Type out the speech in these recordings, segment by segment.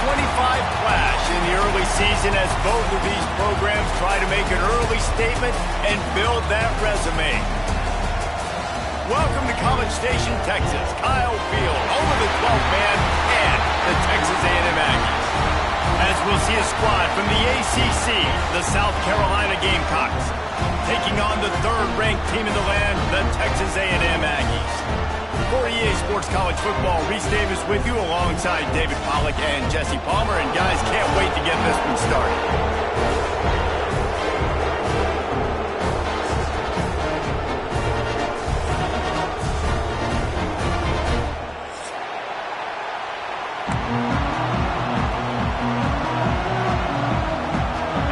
clash in the early season as both of these programs try to make an early statement and build that resume. Welcome to College Station, Texas. Kyle Field, home of the 12th man and the Texas A&M Aggies. As we'll see a squad from the ACC, the South Carolina Gamecocks, taking on the third-ranked team in the land, the Texas A&M Aggies. For EA Sports College Football, Reese Davis with you alongside David Pollack and Jesse Palmer. And guys, can't wait to get this one started.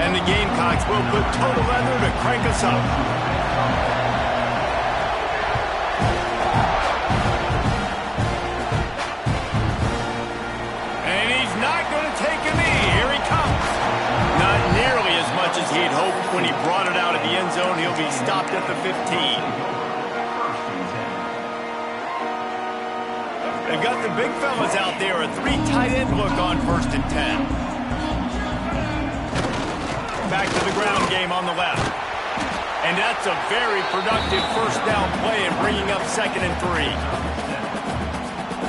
And the Gamecocks will put total leather to crank us up. As he'd hoped when he brought it out of the end zone, he'll be stopped at the 15. They've got the big fellas out there, a three tight end look on 1st and 10. Back to the ground game on the left. And that's a very productive first down play and bringing up 2nd and 3.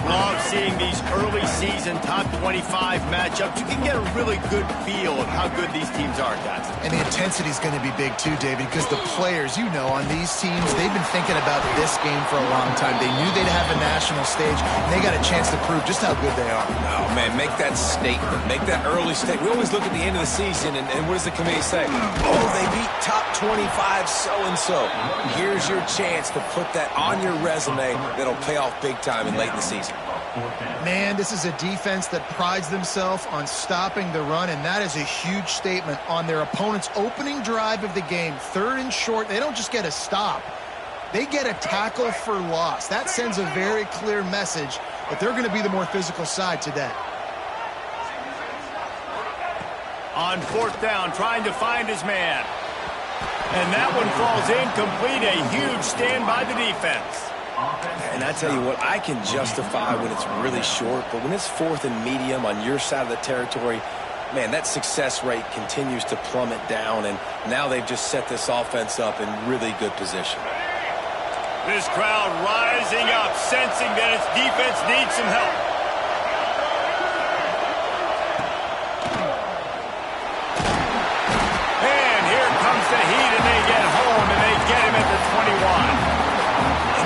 Love seeing these early season top 25 matchups. You can get a really good feel of how good these teams are, guys. And the intensity is going to be big too, David, because the players, you know, on these teams, they've been thinking about this game for a long time. They knew they'd have a national stage, and they got a chance to prove just how good they are. Oh, man, make that statement. Make that early statement. We always look at the end of the season, and what does the committee say? Oh, they beat top 25 so-and-so. Here's your chance to put that on your resume that'll pay off big time in late in the season. Man, this is a defense that prides themselves on stopping the run, and that is a huge statement on their opponent's opening drive of the game. 3rd and short, they don't just get a stop. They get a tackle for loss. That sends a very clear message that they're going to be the more physical side today. On 4th down, trying to find his man. And that one falls incomplete. A huge stand by the defense. And I tell you what, I can justify when it's really short, but when it's 4th and medium on your side of the territory, man, that success rate continues to plummet down, and now they've just set this offense up in really good position. This crowd rising up, sensing that its defense needs some help. And here comes the heat, and they get home, and they get him at the 21.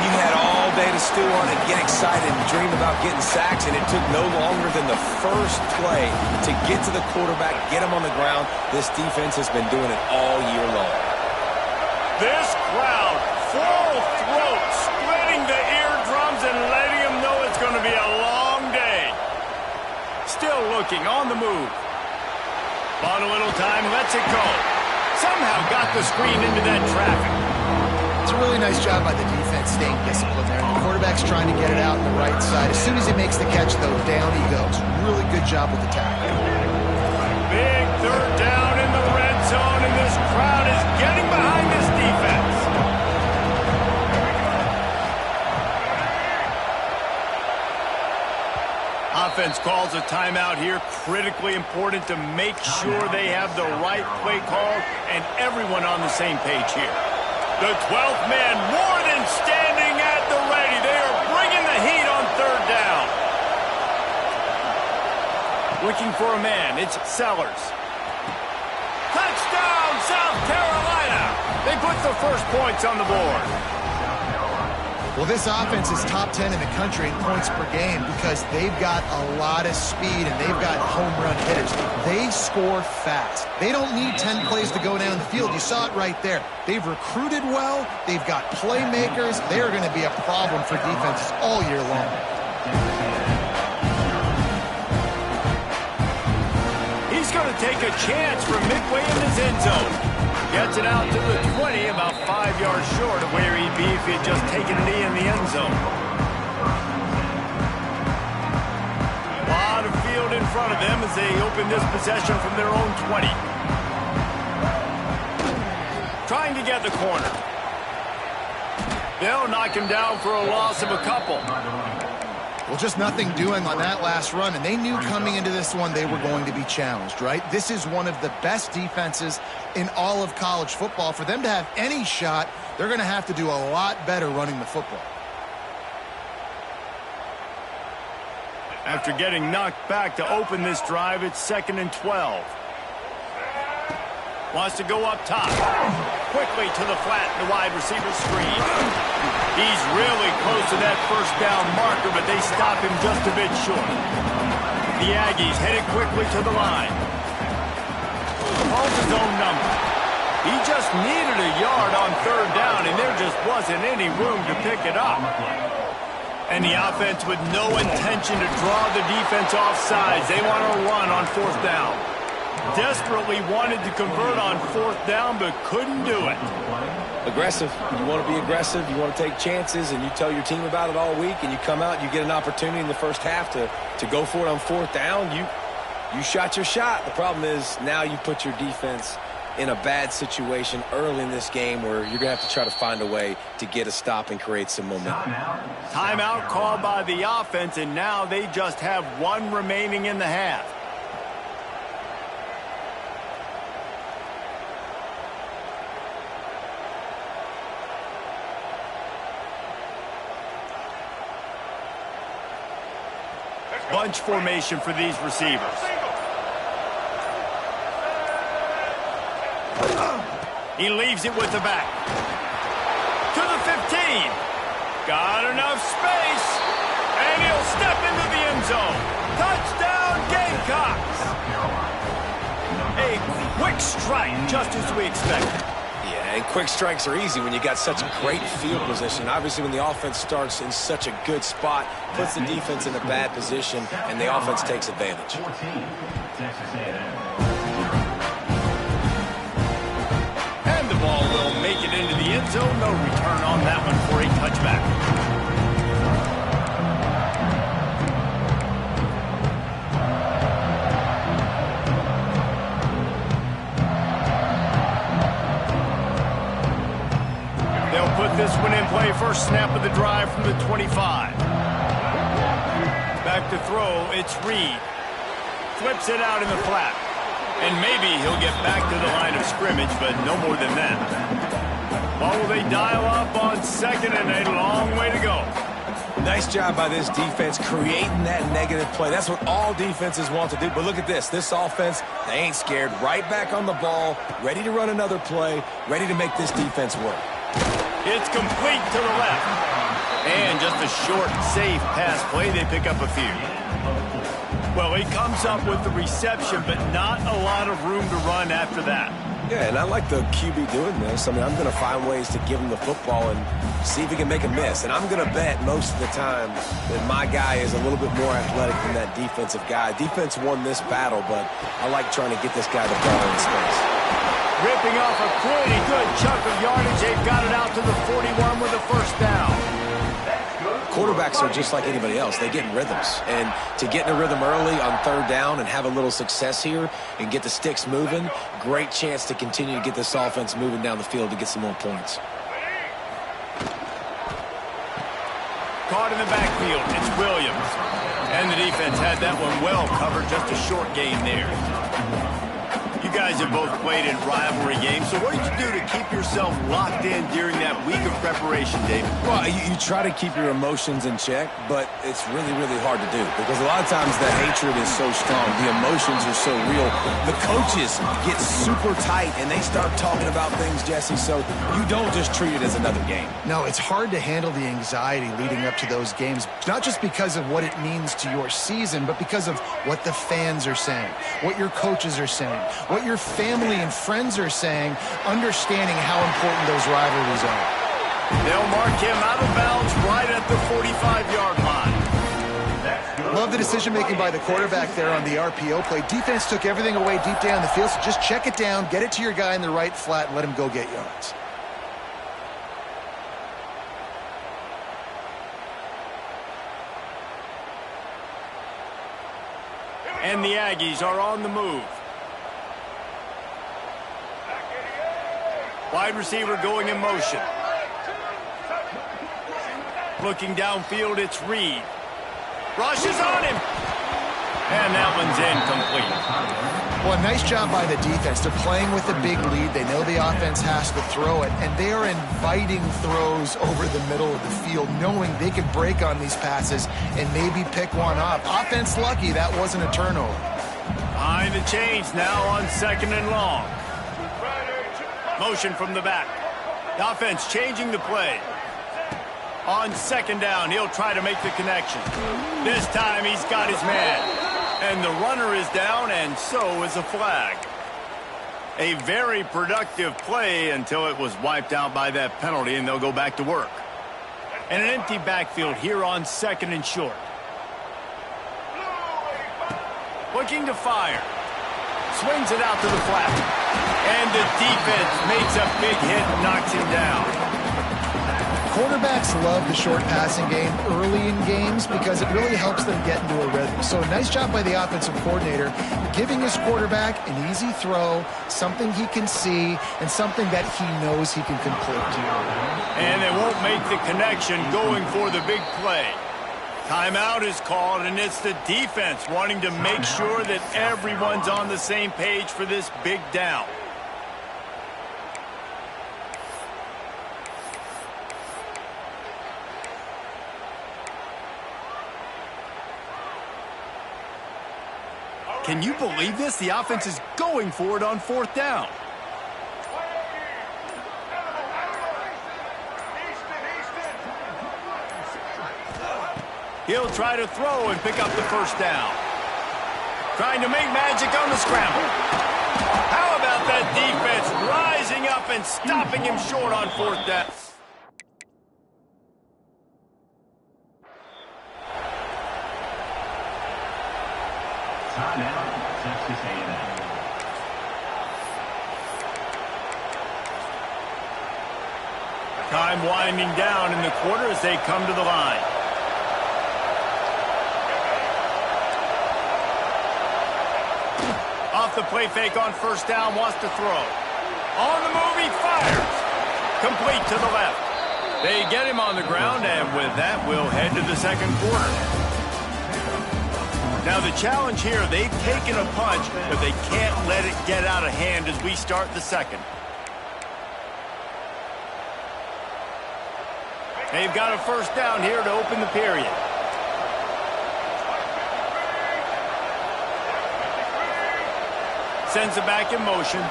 You had all day to stew on and get excited and dream about getting sacks, and it took no longer than the first play to get to the quarterback, get him on the ground. This defense has been doing it all year long. This crowd, full throat, splitting the eardrums and letting them know it's going to be a long day. Still looking, on the move. Bought a little time, lets it go. Somehow got the screen into that traffic. It's a really nice job by the defense staying disciplined there. The quarterback's trying to get it out on the right side. As soon as he makes the catch, though, down he goes. Really good job with the tackle. Big 3rd down in the red zone, and this crowd is getting behind this defense. Offense calls a timeout here. Critically important to make sure they have the right play call and everyone on the same page here. The 12th man more than standing at the ready. They are bringing the heat on 3rd down. Looking for a man. It's Sellers. Touchdown, South Carolina. They put the first points on the board. Well, this offense is top 10 in the country in points per game because they've got a lot of speed and they've got home run hitters. They score fast. They don't need 10 plays to go down the field. You saw it right there. They've recruited well. They've got playmakers. They are going to be a problem for defenses all year long. He's going to take a chance from midway in his end zone. Gets it out to the 20, about 5 yards short of where he'd be if he had just taken a knee in the end zone. A lot of field in front of them as they open this possession from their own 20. Trying to get the corner. They'll knock him down for a loss of a couple. Well, just nothing doing on that last run, and they knew coming into this one they were going to be challenged, right? This is one of the best defenses in all of college football. For them to have any shot, they're going to have to do a lot better running the football. After getting knocked back to open this drive, it's 2nd and 12. Wants to go up top. Quickly to the flat, the wide receiver screen. He's really close to that first down marker, but they stop him just a bit short. The Aggies headed quickly to the line. Calls his own number. He just needed a yard on 3rd down, and there just wasn't any room to pick it up. And the offense with no intention to draw the defense off sides. They want to run on 4th down. Desperately wanted to convert on 4th down, but couldn't do it. Aggressive. You want to be aggressive. You want to take chances, and you tell your team about it all week, and you come out and you get an opportunity in the first half to go for it on 4th down. You shot your shot. The problem is now you put your defense in a bad situation early in this game where you're going to have to try to find a way to get a stop and create some momentum. Timeout called by the offense, and now they just have 1 remaining in the half. Bunch formation for these receivers. He leaves it with the back. To the 15. Got enough space. And he'll step into the end zone. Touchdown, Gamecocks. A quick strike, just as we expected. Yeah, and quick strikes are easy when you got such a great field position. Obviously, when the offense starts in such a good spot, puts the defense in a bad position, and the offense takes advantage. And the ball will make it into the end zone. No return on that one for a touchback. Put this one in play. First snap of the drive from the 25. Back to throw. It's Reed. Flips it out in the flat. And maybe he'll get back to the line of scrimmage, but no more than that. Ball will they dial up on 2nd and a long way to go. Nice job by this defense creating that negative play. That's what all defenses want to do. But look at this. This offense, they ain't scared. Right back on the ball, ready to run another play, ready to make this defense work. It's complete to the left. And just a short, safe pass play. They pick up a few. Well, he comes up with the reception, but not a lot of room to run after that. Yeah, and I like the QB doing this. I mean, I'm going to find ways to give him the football and see if he can make a miss. And I'm going to bet most of the time that my guy is a little bit more athletic than that defensive guy. Defense won this battle, but I like trying to get this guy the ball in space. Ripping off a pretty good chunk of yardage. They've got it out to the 41 with a first down. Quarterbacks are just like anybody else. They get in rhythms. And to get in a rhythm early on 3rd down and have a little success here and get the sticks moving, great chance to continue to get this offense moving down the field to get some more points. Caught in the backfield. It's Williams. And the defense had that one well covered. Just a short gain there. You guys have both played in rivalry games, so what did you do to keep yourself locked in during that week of preparation, David? Well, you try to keep your emotions in check, but it's really, really hard to do because a lot of times the hatred is so strong. The emotions are so real. The coaches get super tight, and they start talking about things, Jesse, so you don't just treat it as another game. No, it's hard to handle the anxiety leading up to those games, not just because of what it means to your season, but because of what the fans are saying, what your coaches are saying, what your family and friends are saying, understanding how important those rivalries are. They'll mark him out of bounds right at the 45-yard line. Love the decision-making by the quarterback there on the RPO play. Defense took everything away deep down the field, so just check it down, get it to your guy in the right flat, and let him go get yards. And the Aggies are on the move. Wide receiver going in motion. Looking downfield, it's Reed. Rushes on him. And that one's incomplete. Well, nice job by the defense. They're playing with a big lead. They know the offense has to throw it, and they are inviting throws over the middle of the field, knowing they could break on these passes and maybe pick one off. Offense lucky that wasn't a turnover. Behind the chains now on 2nd and long. Motion from the back. The offense changing the play. On 2nd down, he'll try to make the connection. This time he's got his man. And the runner is down, and so is a flag. A very productive play until it was wiped out by that penalty, and they'll go back to work. And an empty backfield here on 2nd and short. Looking to fire. Swings it out to the flat. And the defense makes a big hit and knocks him down. Quarterbacks love the short passing game early in games because it really helps them get into a rhythm. So nice job by the offensive coordinator, giving his quarterback an easy throw, something he can see, and something that he knows he can complete. And they won't make the connection going for the big play. Timeout is called, and it's the defense wanting to make sure that everyone's on the same page for this big down. Can you believe this? The offense is going for it on 4th down. He'll try to throw and pick up the 1st down. Trying to make magic on the scramble. How about that defense rising up and stopping him short on 4th down? Time winding down in the quarter as they come to the line. Off the play fake on 1st down, wants to throw. On the move, he fires. Complete to the left. They get him on the ground, and with that, we'll head to the 2nd quarter. Now the challenge here, they've taken a punch, but they can't let it get out of hand as we start the 2nd. They've got a 1st down here to open the period. Sends it back in motion.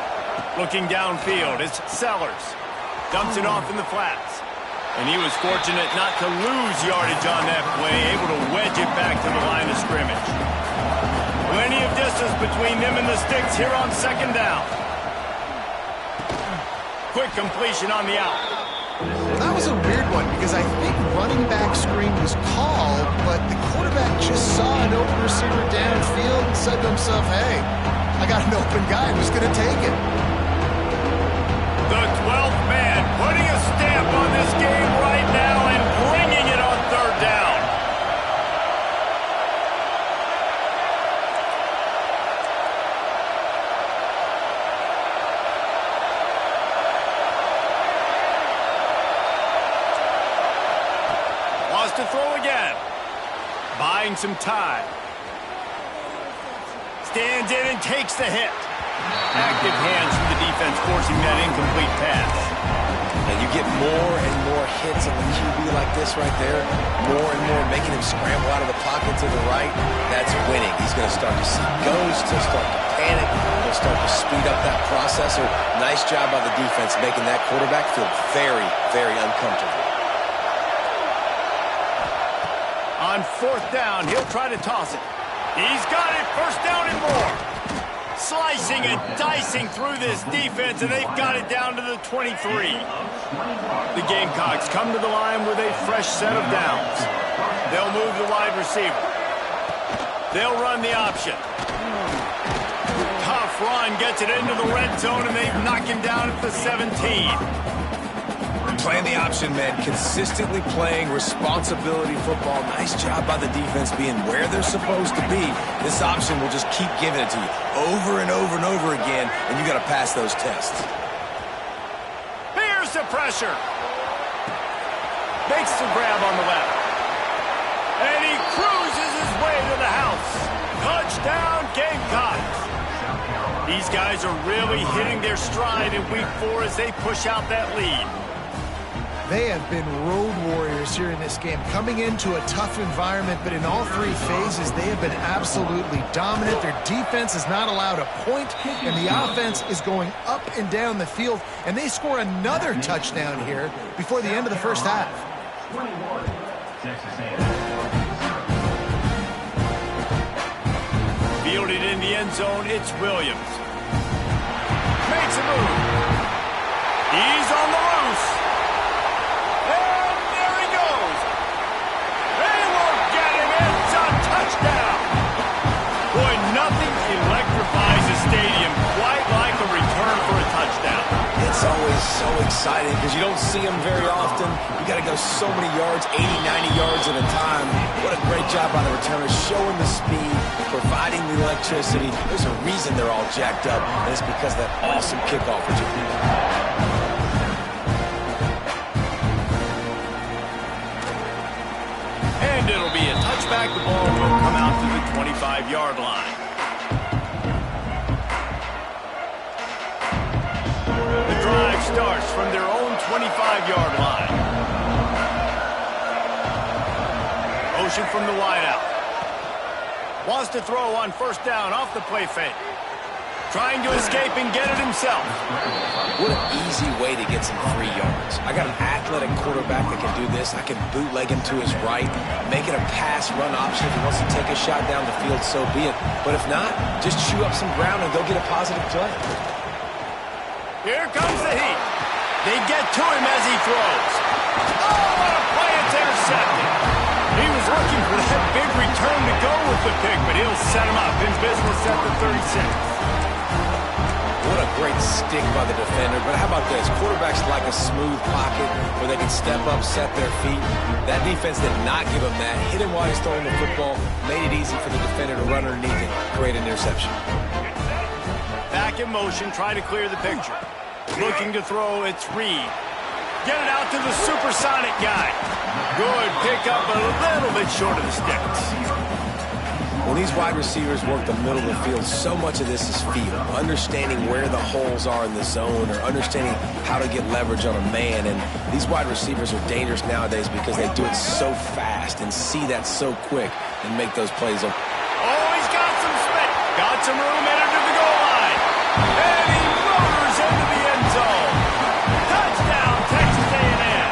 Looking downfield, it's Sellers. Dumps it off in the flats. And he was fortunate not to lose yardage on that play, able to wedge it back to the line of scrimmage. Plenty of distance between them and the sticks here on 2nd down. Quick completion on the out. That was a weird one because I think running back screen was called, but the quarterback just saw an open receiver downfield and said to himself, hey, I got an open guy who's going to take it. The 12th man putting a stamp on this game right now and bringing it on 3rd down. Wants to throw again. Buying some time. Stands in and takes the hit. Active hands from the defense forcing that incomplete pass. And you get more and more hits on the QB like this right there. More and more making him scramble out of the pocket to the right. That's winning. He's going to start to see ghosts. He'll start to panic. He'll start to speed up that process. So nice job by the defense making that quarterback feel very, very uncomfortable. On 4th down, he'll try to toss it. He's got it. 1st down and more. Slicing and dicing through this defense, and they've got it down to the 23. The Gamecocks come to the line with a fresh set of downs. They'll move the wide receiver. They'll run the option. Tough run gets it into the red zone, and they've knocked him down at the 17. Playing the option, man. Consistently playing responsibility football. Nice job by the defense being where they're supposed to be. This option will just keep giving it to you over and over and over again, and you got to pass those tests. Here's the pressure. Makes the grab on the left. And he cruises These guys are really hitting their stride in week 4 as they push out that lead. They have been road warriors here in this game, coming into a tough environment, but in all 3 phases, they have been absolutely dominant. Their defense is not allowed a point, and the offense is going up and down the field, and they score another touchdown here before the end of the first half. Fielded in the end zone, it's Williams. Makes a move. He's on the loose. And there he goes. They won't get him. It's a touchdown. Boy, nothing electrifies a stadium quite like a return for a touchdown. It's always so exciting because you don't see them very often. You got to go so many yards, 80, 90 yards at a time. What a great job by the returners, showing the speed, providing the electricity. There's a reason they're all jacked up, and it's because of that awesome kickoff return. And it'll be a touchback. The ball will come out to the 25-yard line. The drive starts from their own 25-yard line. Motion from the wideout. Wants to throw on first down off the play fake. Trying to escape and get it himself. What an easy way to get some free yards. I got an athletic quarterback that can do this. I can bootleg him to his right, make it a pass-run option. If he wants to take a shot down the field, so be it. But if not, just chew up some ground and go get a positive play. Here comes the heat. They get to him as he throws. Oh, what a play. It's intercepted. He was looking for that big return to go with the pick, but he'll set him up in business at the 36. What a great stick by the defender. But how about this? Quarterbacks like a smooth pocket where they can step up, set their feet. That defense did not give him that. Hit him while he's throwing the football. Made it easy for the defender to run underneath it. Great interception. Back in motion, trying to clear the picture. Looking to throw, it's Reed. Get it out to the supersonic guy. Good pickup, but a little bit short of the sticks. When these wide receivers work the middle of the field, so much of this is feel. Understanding where the holes are in the zone or understanding how to get leverage on a man. And these wide receivers are dangerous nowadays because they do it so fast and see that so quick and make those plays. Oh, he's got some space. Got some room in to the goal line. And he motors into the end zone. Touchdown, Texas A&M.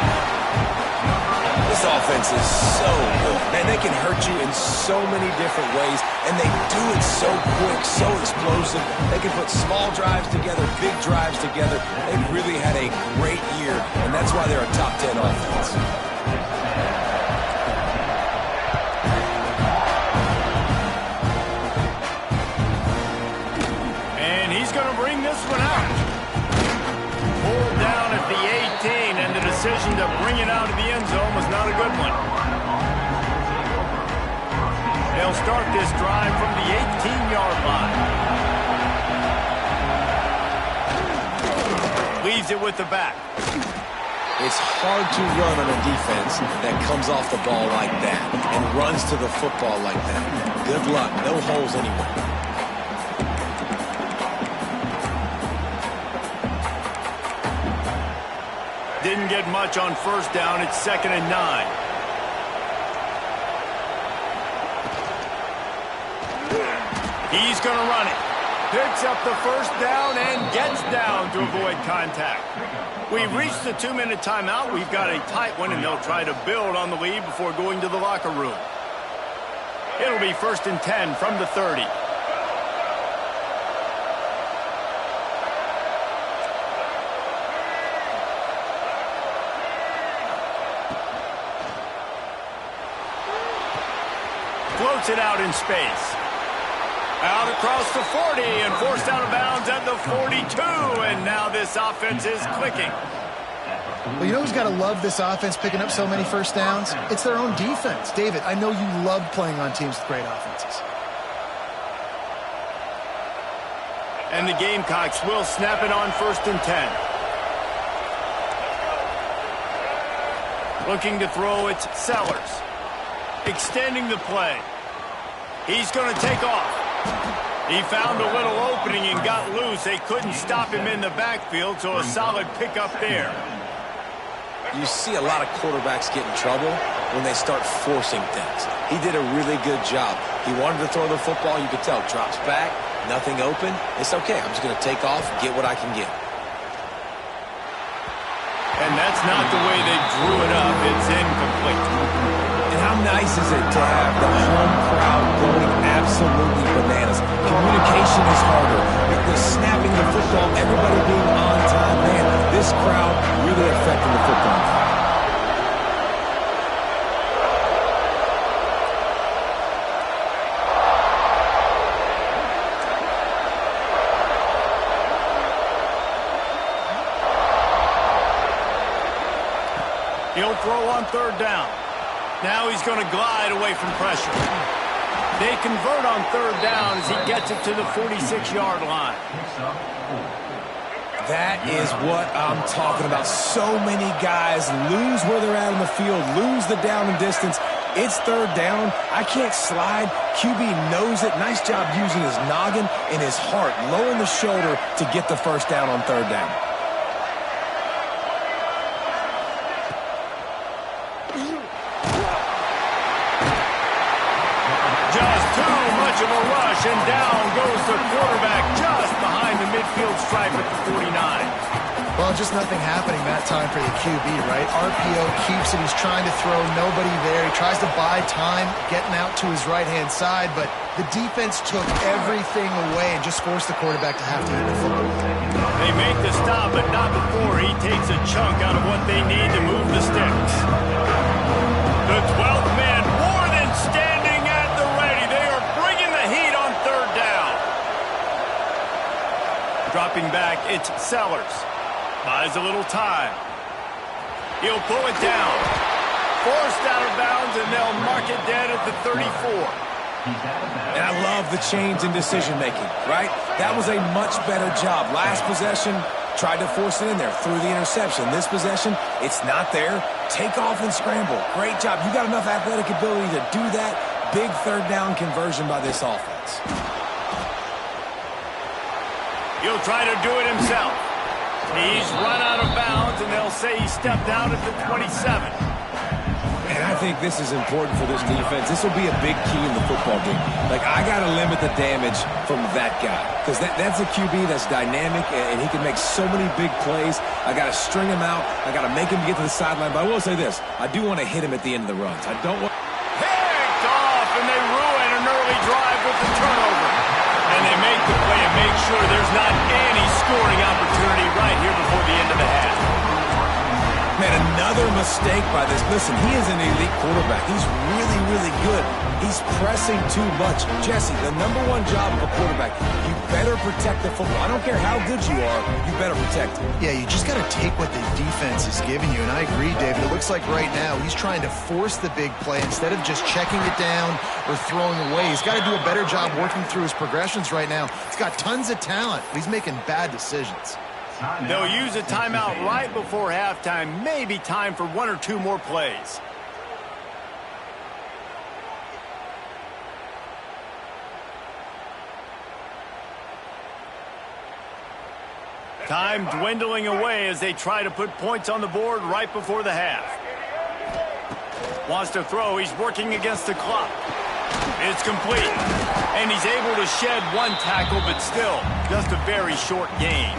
This offense is so good. Man, they can hurt you in so many different ways, and they do it so quick, so explosive. They can put small drives together, big drives together. They've really had a great year, and that's why they're a top 10 offense. And he's going to bring this one out. Pulled down at the 18, and the decision to bring it out of the end zone was not a good one. They'll start this drive from the 18-yard line. Leaves it with the back. It's hard to run on a defense that comes off the ball like that and runs to the football like that. Good luck. No holes anywhere. Didn't get much on first down. It's 2nd and 9. He's going to run it. Picks up the first down and gets down to avoid contact. We've reached the 2-minute timeout. We've got a tight one, and they'll try to build on the lead before going to the locker room. It'll be 1st and 10 from the 30. Floats it out in space. Out across the 40 and forced out of bounds at the 42. And now this offense is clicking. Well, you know who's got to love this offense picking up so many first downs? It's their own defense. David, I know you love playing on teams with great offenses. And the Gamecocks will snap it on 1st and 10. Looking to throw, it's Sellers. Extending the play. He's going to take off. He found a little opening and got loose. They couldn't stop him in the backfield, so a solid pickup there. You see a lot of quarterbacks get in trouble when they start forcing things. He did a really good job. He wanted to throw the football. You could tell. Drops back, nothing open. It's okay. I'm just going to take off, get what I can get. And that's not the way they drew it up. It's incomplete. And how nice is it to have the home crowd going absolutely bananas? Communication is harder. The snapping the football, everybody being on time. Man, this crowd really affecting the football game. He'll throw on third down. Now he's going to glide away from pressure. They convert on third down as he gets it to the 46-yard line. That is what I'm talking about. So many guys lose where they're at in the field, lose the down and distance. It's third down. I can't slide. QB knows it. Nice job using his noggin and his heart, lowering the shoulder to get the first down on third down. Of a rush, and down goes the quarterback just behind the midfield stripe at the 49. Well, just nothing happening that time for the QB, right? RPO keeps it. He's trying to throw, nobody there. He tries to buy time, getting out to his right-hand side, but the defense took everything away and just forced the quarterback to have to eat the football. They make the stop, but not before he takes a chunk out of what they need to move the sticks. The 12th man more than standing at the ready. They are bringing the heat on third down. Dropping back, it's Sellers. Buys a little time. He'll pull it down. Forced out of bounds, and they'll mark it dead at the 34. And I love the change in decision-making, right? That was a much better job. Last possession, tried to force it in there, threw the interception. This possession, it's not there. Take off and scramble. Great job. You got enough athletic ability to do that. Big third down conversion by this offense. He'll try to do it himself. He's run out of bounds, and they'll say he stepped out at the 27. And I think this is important for this defense. This will be a big key in the football game. Like, I got to limit the damage from that guy. Because that's a QB that's dynamic, and he can make so many big plays. I got to string him out. I got to make him get to the sideline. But I will say this. I do want to hit him at the end of the runs. I don't want... Picked off, and they ruin an early drive with the turnover. And they make the play and make sure there's not any scoring opportunity right here before the end of the half. Man, another mistake by this. Listen, he is an elite quarterback. He's really, really good. He's pressing too much. Jesse, the #1 job of a quarterback, you better protect the football. I don't care how good you are, you better protect it. Yeah, you just got to take what the defense is giving you, and I agree, David. It looks like right now he's trying to force the big play instead of just checking it down or throwing away. He's got to do a better job working through his progressions right now. He's got tons of talent, but he's making bad decisions. They'll use a timeout right before halftime. Maybe time for 1 or 2 more plays. Time dwindling away as they try to put points on the board right before the half. Wants to throw. He's working against the clock. It's complete. And he's able to shed 1 tackle, but still just a very short gain.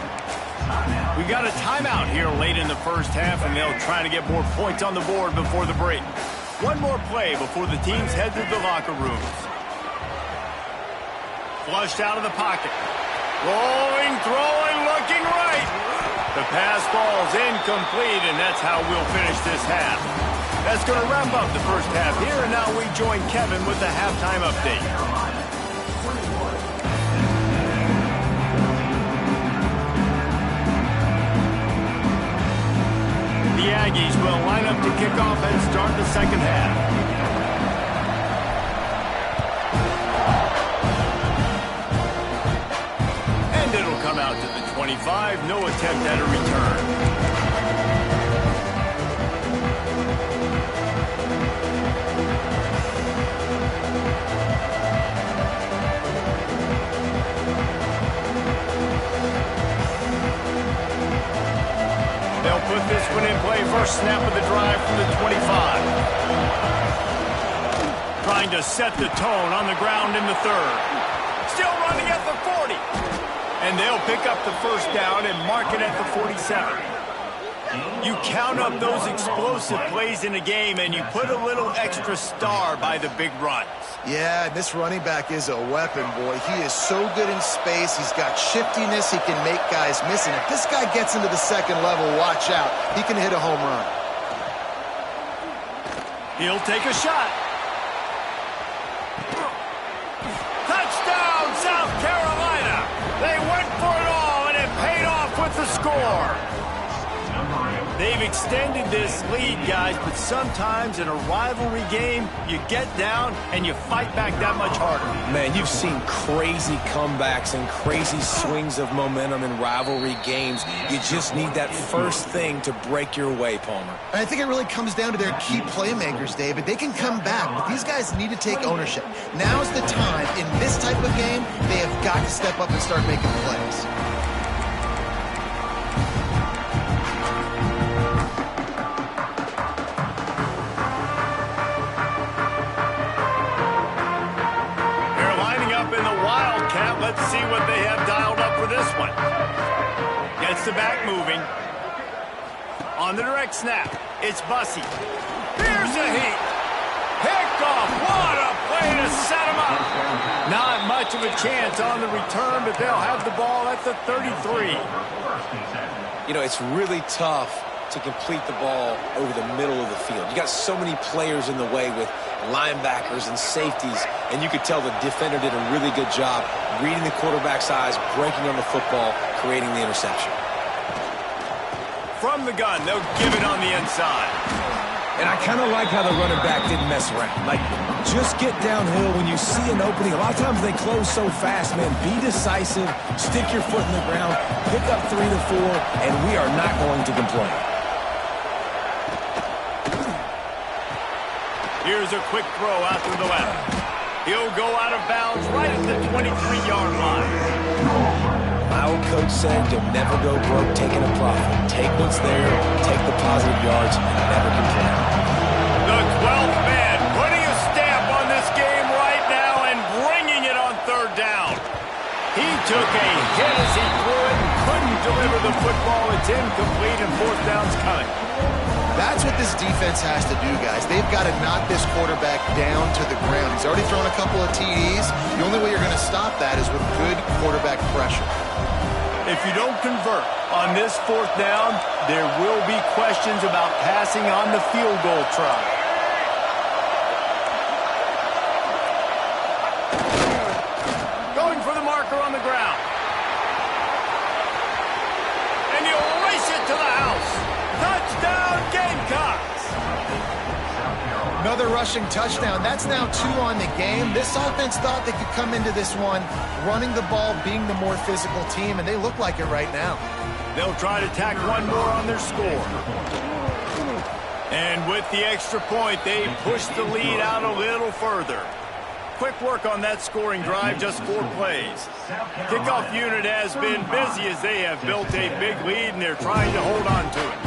We got a timeout here late in the first half, and they'll try to get more points on the board before the break. 1 more play before the teams head to the locker rooms. Flushed out of the pocket. Rolling, throwing, looking right. The pass ball's incomplete, and that's how we'll finish this half. That's going to wrap up the first half here, and now we join Kevin with the halftime update. The Aggies will line up to kick off and start the second half. And it'll come out to the 25. No attempt at a return. first snap of the drive from the 25. Trying to set the tone on the ground in the third. Still running at the 40. And they'll pick up the first down and mark it at the 47. You count up those explosive plays in a game, and you put a little extra star by the big runs. Yeah, this running back is a weapon, boy. He is so good in space. He's got shiftiness. He can make guys miss. And if this guy gets into the second level, watch out. He can hit a home run. He'll take a shot. Touchdown, South Carolina. They went for it all, and it paid off with the score. They've extended this lead, guys, but sometimes in a rivalry game, you get down and you fight back that much harder. Man, you've seen crazy comebacks and crazy swings of momentum in rivalry games. You just need that first thing to break your way, Palmer. And I think it really comes down to their key playmakers, David. They can come back, but these guys need to take ownership. Now's the time. In this type of game, they have got to step up and start making plays. Let's see what they have dialed up for this one. Gets the back moving. On the direct snap, it's Bussey. Here's a heat. Pickoff. What a play to set him up. Not much of a chance on the return, but they'll have the ball at the 33. You know, it's really tough to complete the ball over the middle of the field. You got so many players in the way with linebackers and safeties, and you could tell the defender did a really good job reading the quarterback's eyes, breaking on the football, creating the interception. From the gun, they'll give it on the inside. And I kind of like how the running back didn't mess around. Like, just get downhill when you see an opening. A lot of times they close so fast, man. Be decisive, stick your foot in the ground, pick up 3 to 4, and we are not going to complain. Here's a quick throw out to the left. He'll go out of bounds right at the 23-yard line. My old coach said you'll never go broke taking a profit. Take what's there, take the positive yards, and never complain. The 12th man putting a stamp on this game right now and bringing it on third down. He took a hit as he threw it and couldn't deliver the football. It's incomplete and fourth down's coming. That's what this defense has to do, guys. They've got to knock this quarterback down to the ground. He's already thrown a couple of TDs. The only way you're going to stop that is with good quarterback pressure. If you don't convert on this fourth down, there will be questions about passing on the field goal try. Going for the marker on the ground. And you'll race it to the house. Touchdown, Gamecocks! Another rushing touchdown. That's now 2 on the game. This offense thought they could come into this one running the ball, being the more physical team, and they look like it right now. They'll try to tack one more on their score. And with the extra point, they push the lead out a little further. Quick work on that scoring drive, just 4 plays. Kickoff unit has been busy as they have built a big lead, and they're trying to hold on to it.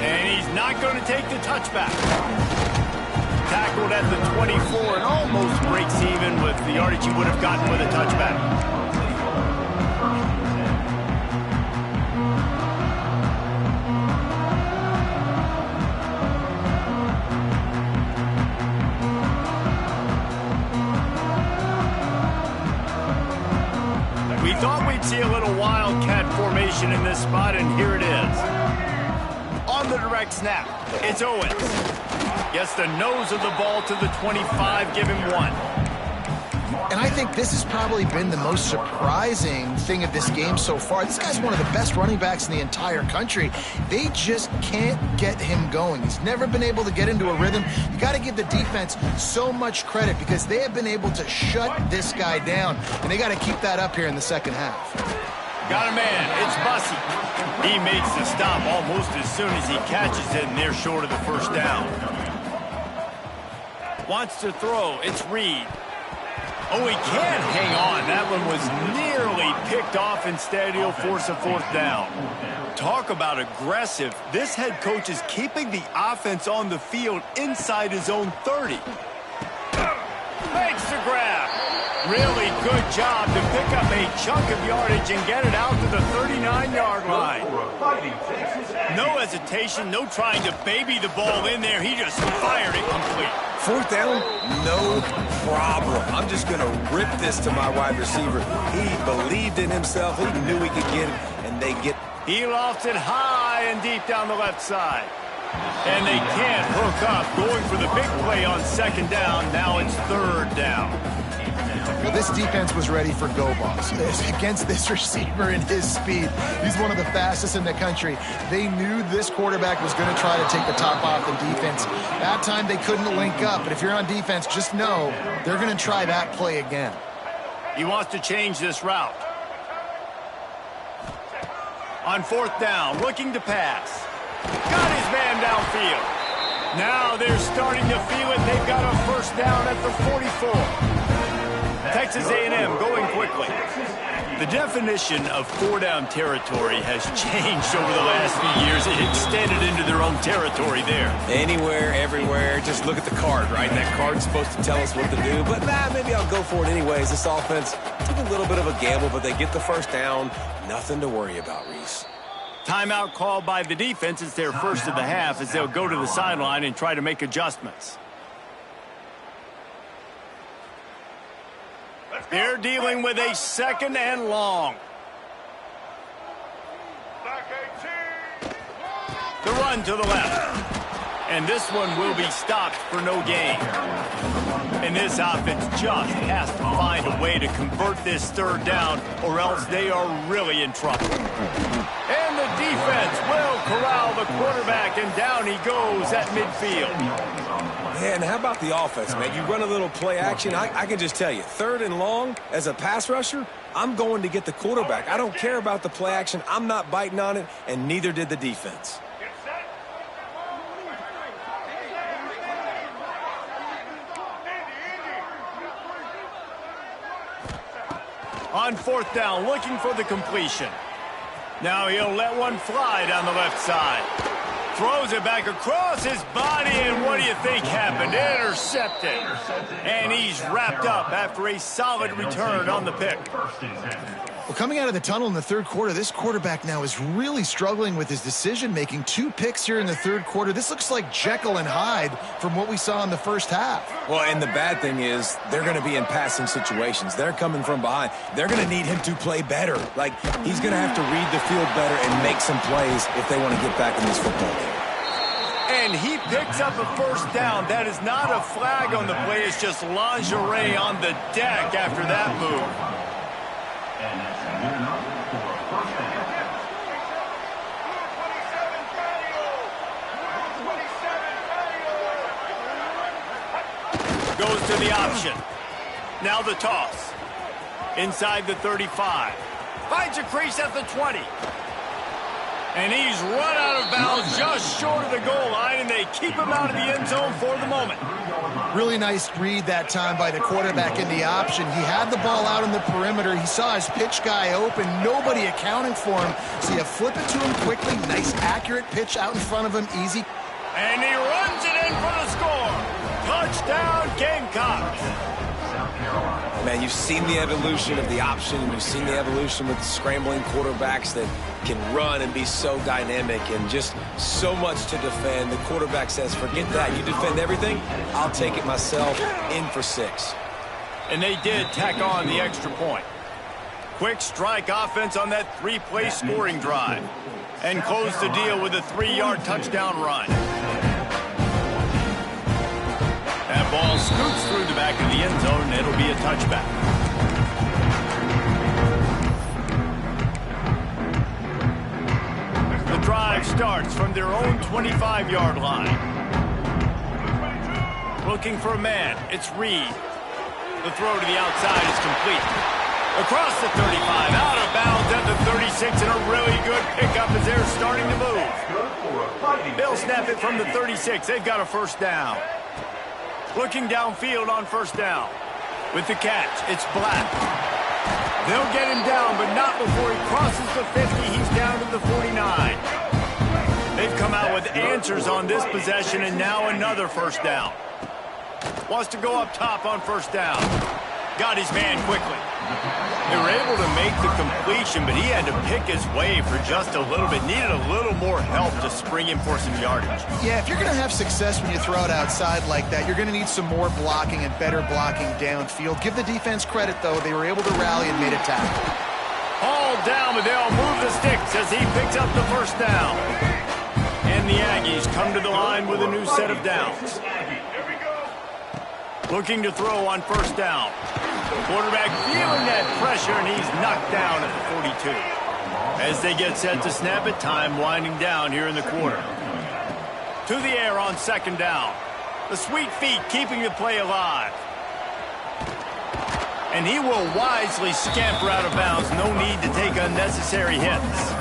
And he's not going to take the touchback. Tackled at the 24 and almost breaks even with the yardage he would have gotten with a touchback. We thought we'd see a little wildcat formation in this spot, and here it is. On the direct snap, it's Owens. Gets the nose of the ball to the 25, give him 1. And I think this has probably been the most surprising thing of this game so far. This guy's one of the best running backs in the entire country. They just can't get him going. He's never been able to get into a rhythm. You got to give the defense so much credit because they have been able to shut this guy down, and they got to keep that up here in the second half. Got a man. It's Bussey. He makes the stop almost as soon as he catches it, and they're short of the first down. Wants to throw. It's Reed. Oh, he can't hang on. That one was nearly picked off. Instead, he'll force a fourth down. Talk about aggressive. This head coach is keeping the offense on the field inside his own 30. Makes the grab. Really good job to pick up a chunk of yardage and get it out to the 39-yard line. No hesitation, no trying to baby the ball in there. He just fired it complete. Fourth down, no problem. I'm just going to rip this to my wide receiver. He believed in himself. He knew he could get it, and they get. He lofts it high and deep down the left side. And they can't hook up. Going for the big play on second down. Now it's third down. Well, this defense was ready for go balls. Against this receiver and his speed, he's one of the fastest in the country. They knew this quarterback was going to try to take the top off the defense. That time they couldn't link up, but if you're on defense, just know they're going to try that play again. He wants to change this route. On fourth down, looking to pass. Got his man downfield. Now they're starting to feel it. They've got a first down at the 44. Texas A&M going quickly. The definition of four-down territory has changed over the last few years. It extended into their own territory there. Anywhere, everywhere, just look at the card, right? That card's supposed to tell us what to do, but maybe I'll go for it anyways. This offense took a little bit of a gamble, but they get the first down. Nothing to worry about, Reese. Timeout called by the defense. It's their first of the half as they'll go to the sideline and try to make adjustments. They're dealing with a second and long. The run to the left. And this one will be stopped for no gain. And this offense just has to find a way to convert this third down, or else they are really in trouble. And the defense will corral the quarterback, and down he goes at midfield. Man, how about the offense, man? You run a little play action. I can just tell you, third and long, as a pass rusher, I'm going to get the quarterback. I don't care about the play action. I'm not biting on it, and neither did the defense. On fourth down, looking for the completion. Now he'll let one fly down the left side. Throws it back across his body, and what do you think happened? Intercepted. And he's wrapped up after a solid return on the pick. Well, coming out of the tunnel in the third quarter, this quarterback now is really struggling with his decision-making. 2 picks here in the third quarter. This looks like Jekyll and Hyde from what we saw in the first half. Well, and the bad thing is they're going to be in passing situations. They're coming from behind. They're going to need him to play better. Like, he's going to have to read the field better and make some plays if they want to get back in this football game. And he picks up a first down. That is not a flag on the play. It's just lingerie on the deck after that move. Goes to the option. Now the toss. Inside the 35. Finds a crease at the 20. And he's run out of bounds just short of the goal line, and they keep him out of the end zone for the moment. Really nice read that time by the quarterback in the option. He had the ball out in the perimeter. He saw his pitch guy open. Nobody accounting for him. So you flip it to him quickly. Nice, accurate pitch out in front of him. Easy. And he runs it in for the score. Touchdown, Gamecocks. Man, you've seen the evolution of the option, and you've seen the evolution with the scrambling quarterbacks that can run and be so dynamic and just so much to defend. The quarterback says, forget that. You defend everything, I'll take it myself. In for 6. And they did tack on the extra point. Quick strike offense on that 3-play scoring drive. And close the deal with a 3-yard touchdown run. That ball scoots through the back of the end zone, and it'll be a touchback. The drive starts from their own 25-yard line. Looking for a man. It's Reed. The throw to the outside is complete. Across the 35, out of bounds at the 36, and a really good pickup as they're starting to move. They'll snap it from the 36. They've got a first down. Looking downfield on first down. With the catch, it's Black. They'll get him down, but not before he crosses the 50. He's down to the 49. They've come out with answers on this possession, and now another first down. Wants to go up top on first down. Got his man quickly. They were able to make the completion, but he had to pick his way for just a little bit. Needed a little more help to spring him for some yardage. Yeah, if you're going to have success when you throw it outside like that, you're going to need some more blocking and better blocking downfield. Give the defense credit, though. They were able to rally and made a tackle. All down, but they'll move the sticks as he picks up the first down. And the Aggies come to the line with a new set of downs. Looking to throw on first down. Quarterback feeling that pressure, and he's knocked down at the 42. As they get set to snap it, time winding down here in the quarter. To the air on second down. The sweet feet keeping the play alive. And he will wisely scamper out of bounds. No need to take unnecessary hits.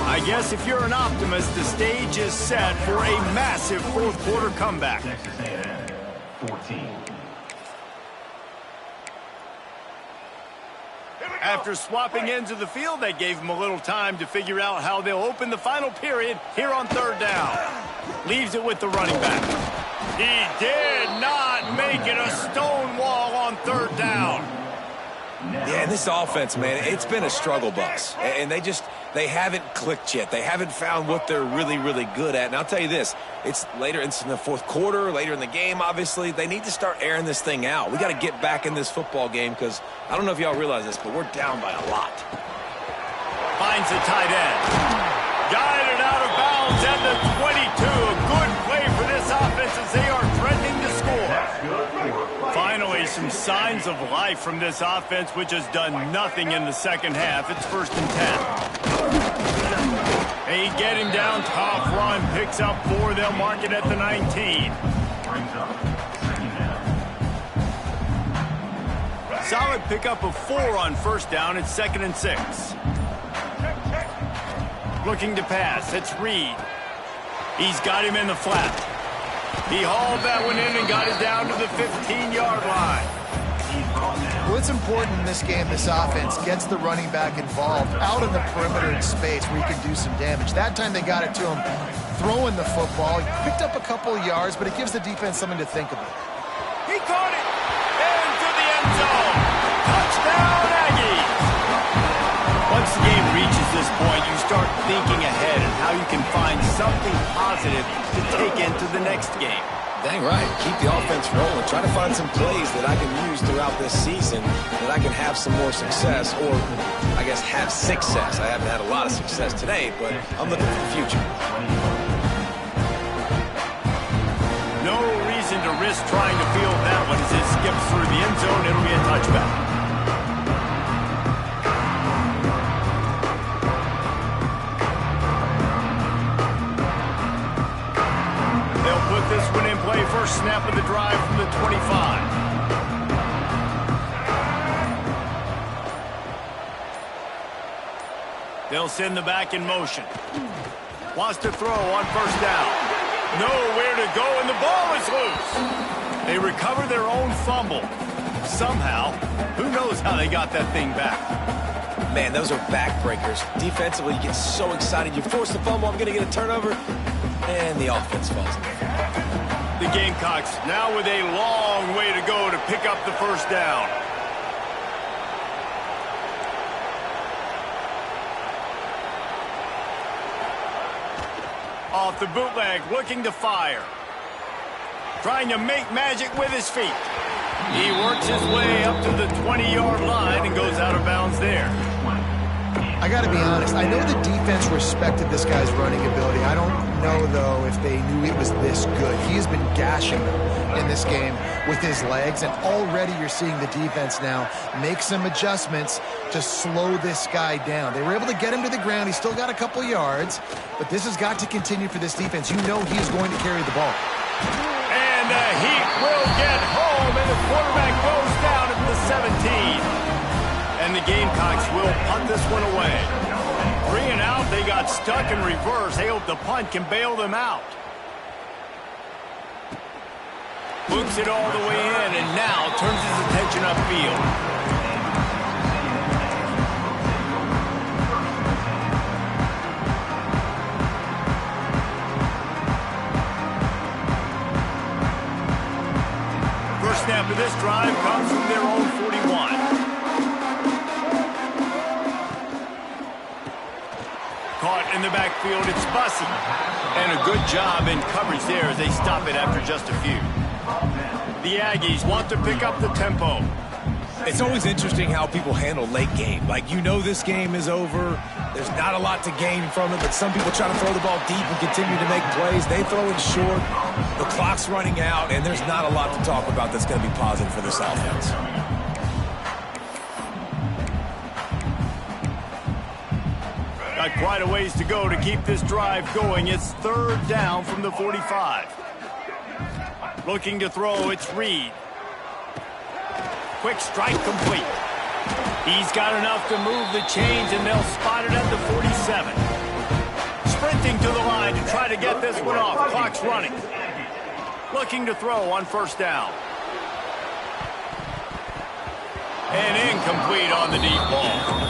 I guess if you're an optimist, the stage is set for a massive fourth quarter comeback. After swapping ends of the field, they gave him a little time to figure out how they'll open the final period here on third down. Leaves it with the running back. He did not make it a stone wall on third down. Yeah, this offense, man, it's been a struggle bus. And they haven't clicked yet. They haven't found what they're really, really good at. And I'll tell you this, it's later in the fourth quarter, later in the game, obviously. They need to start airing this thing out. We got to get back in this football game because I don't know if y'all realize this, but we're down by a lot. Finds the tight end. Guided out of bounds at the 22. A good play for this offense as they are threatening to score. Finally, some signs of life from this offense, which has done nothing in the second half. It's 1st and 10. They get him down, top run, picks up 4. They'll mark it at the 19. Solid pickup of 4 on first down. It's 2nd and 6. Looking to pass. It's Reed. He's got him in the flat. He hauled that one in and got it down to the 15-yard line. Well, it's important in this game, this offense gets the running back involved out in the perimeter in space where he can do some damage. That time they got it to him throwing the football. He picked up a couple of yards, but it gives the defense something to think about. He caught it into the end zone. Touchdown, Aggies. Once the game reaches this point, you start thinking ahead and how you can find something positive to take into the next game. Dang right. Keep the offense rolling. Try to find some plays that I can use throughout this season that I can have some more success, or I guess have success. I haven't had a lot of success today, but I'm looking for the future. No reason to risk trying to field that one as it skips through the end zone. It'll be a touchback. This one in play, first snap of the drive from the 25. They'll send the back in motion. Wants to throw on first down. Nowhere to go, and the ball is loose. They recover their own fumble. Somehow, who knows how they got that thing back. Man, those are backbreakers. Defensively, you get so excited. You force the fumble, I'm going to get a turnover, and the offense falls in. The Gamecocks now with a long way to go to pick up the first down. Off the bootleg, looking to fire. Trying to make magic with his feet. He works his way up to the 20-yard line and goes out of bounds there. I got to be honest. I know the defense respected this guy's running ability. I don't know, though, if they knew it was this good. He has been gashing them in this game with his legs, and already you're seeing the defense now make some adjustments to slow this guy down. They were able to get him to the ground. He's still got a couple yards, but this has got to continue for this defense. You know he is going to carry the ball. And he will get home, and the quarterback goes down at the 17. And the Gamecocks will punt this one away. 3 and out. They got stuck in reverse. They hope the punt can bail them out. Books it all the way in, and now turns his attention upfield. First snap of this drive comes from their own 41. Caught in the backfield, it's Bussey. And a good job in coverage there as they stop it after just a few. The Aggies want to pick up the tempo. It's always interesting how people handle late game. Like, you know this game is over. There's not a lot to gain from it, but some people try to throw the ball deep and continue to make plays. They throw it short. The clock's running out, and there's not a lot to talk about that's going to be positive for this offense. Got quite a ways to go to keep this drive going. It's 3rd down from the 45. Looking to throw, it's Reed. Quick strike complete. He's got enough to move the chains, and they'll spot it at the 47. Sprinting to the line to try to get this one off. Clock's running. Looking to throw on 1st down. And incomplete on the deep ball.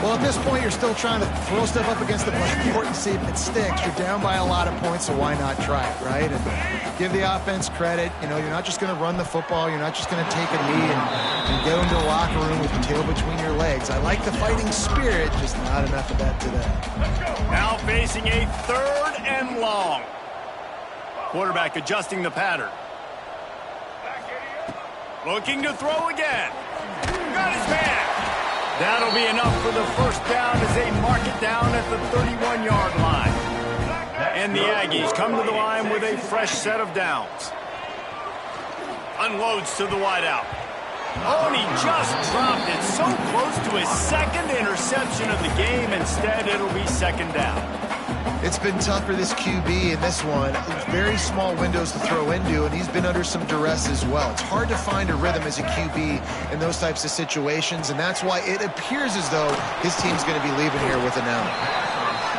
Well, at this point, you're still trying to throw stuff up against the blackboard and see if it sticks. You're down by a lot of points, so why not try it, right? And give the offense credit. You know, you're not just going to run the football. You're not just going to take a knee and go into the locker room with your tail between your legs. I like the fighting spirit, just not enough of that today. Now facing a 3rd and long. Quarterback adjusting the pattern. Looking to throw again. Got his man. That'll be enough for the 1st down as they mark it down at the 31-yard line. And the Aggies come to the line with a fresh set of downs. Unloads to the wideout. Oh, and he just dropped it. So close to his 2nd interception of the game. Instead, it'll be 2nd down. It's been tough for this QB in this one. Very small windows to throw into, and he's been under some duress as well. It's hard to find a rhythm as a QB in those types of situations, and that's why it appears as though his team's going to be leaving here with an L.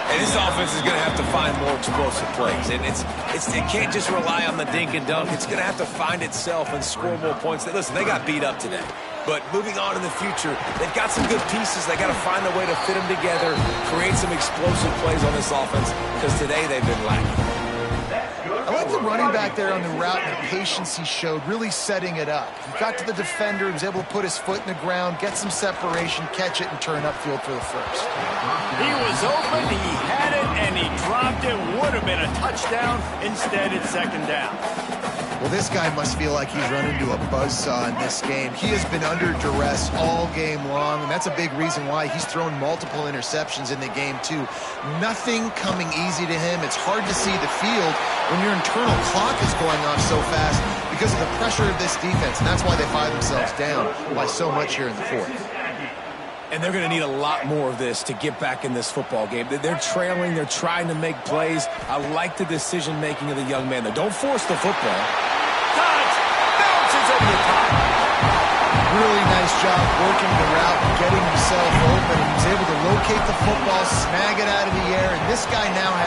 And this offense is going to have to find more explosive plays. And it can't just rely on the dink and dunk. It's going to have to find itself and score more points. Listen, they got beat up today. But moving on in the future, they've got some good pieces. They got to find a way to fit them together, create some explosive plays on this offense, because today they've been lacking. I like the running back there on the route and the patience he showed, really setting it up. He got to the defender, he was able to put his foot in the ground, get some separation, catch it, and turn upfield for the 1st. He was open, he had it, and he dropped it. Would have been a touchdown. Instead, it's 2nd down. Well, this guy must feel like he's run into a buzzsaw in this game. He has been under duress all game long, and that's a big reason why he's thrown multiple interceptions in the game, too. Nothing coming easy to him. It's hard to see the field when your internal clock is going off so fast because of the pressure of this defense, and that's why they find themselves down by so much here in the 4th. And they're going to need a lot more of this to get back in this football game. They're trailing. They're trying to make plays. I like the decision-making of the young man. Don't force the football. Touch! Bounces over the top. Really nice job working the route and getting himself open. He was able to locate the football, snag it out of the air, and this guy now has